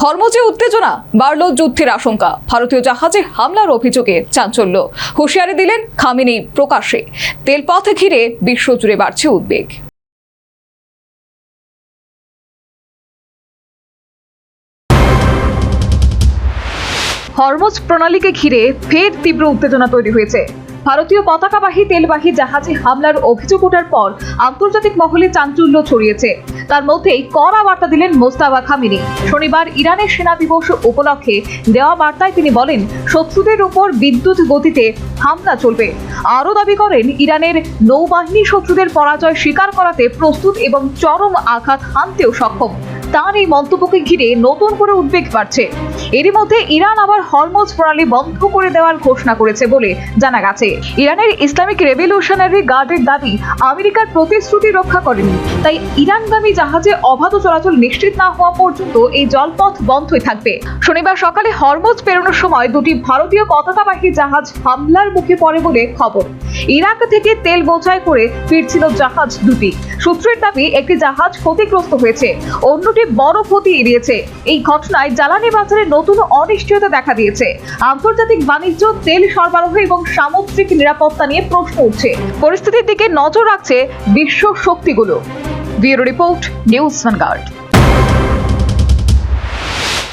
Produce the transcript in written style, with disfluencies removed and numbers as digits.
হরমুজে উত্তেজনা, বাড়ল যুদ্ধের আশঙ্কা, ভারতীয় জাহাজে হামলার অভিযোগে চাঞ্চল্য, হুঁশিয়ারি দিলেন খামেনি প্রকাশ্যে। তেলপথ ঘিরে বিশ্বজুড়ে বাড়ছে উদ্বেগ। হরমুজ প্রণালীকে ঘিরে ফের তীব্র উত্তেজনা তৈরি হয়েছে। ভারতীয় পতাকাবাহী তেলবাহী জাহাজে হামলার অভিযোগ ওঠার পর আন্তর্জাতিক মহলে চাঞ্চল্য ছড়িয়েছে। তার মধ্যেই কড়া বার্তা দিলেন মোস্তাফা খামেনি। শনিবার ইরানের সেনা দিবস উপলক্ষে দেওয়া বার্তায় তিনি বলেন, শত্রুদের উপর বিদ্যুৎ গতিতে হামলা চলবে। আরও দাবি করেন, ইরানের নৌবাহিনী শত্রুদের পরাজয় স্বীকার করাতে প্রস্তুত এবং চরম আঘাত হানতেও সক্ষম। তার এই মন্তব্যকে ঘিরে নতুন করে উদ্বেগ বাড়ছে। এরই মধ্যে ইরান আবার হরমুজ প্রণালী বন্ধ করে দেওয়ার ঘোষণা করেছে বলে জানা গেছে। ইরানের ইসলামিক রেভলিউশনারি গার্ডের দাবি, আমেরিকার প্রতিশ্রুতি রক্ষা করেনি, তাই ইরানগামী জাহাজে অবাধ চলাচল নিশ্চিত না হওয়া পর্যন্ত এই জলপথ বন্ধই থাকবে। শনিবার সকালে হরমুজ পেরোনোর সময় দুটি ভারতীয় পতাকাবাহী জাহাজ হামলার মুখে পড়ে বলে খবর। ইরাক থেকে তেল বোঝাই করে ফিরছিল জাহাজ দুটি। সূত্রের দাবি, একটি জাহাজ ক্ষতিগ্রস্ত হয়েছে, অন্যটি বড় ক্ষতি এড়িয়েছে। এই ঘটনায় জ্বালানি বাজারে নতুন অনিশ্চয়তা দেখা দিয়েছে। আন্তর্জাতিক বাণিজ্য, তেল সরবরাহ এবং সামুদ্রিক নিরাপত্তা নিয়ে প্রশ্ন উঠছে। পরিস্থিতির দিকে নজর রাখছে বিশ্ব শক্তিগুলো। Bureau report, News vanguard.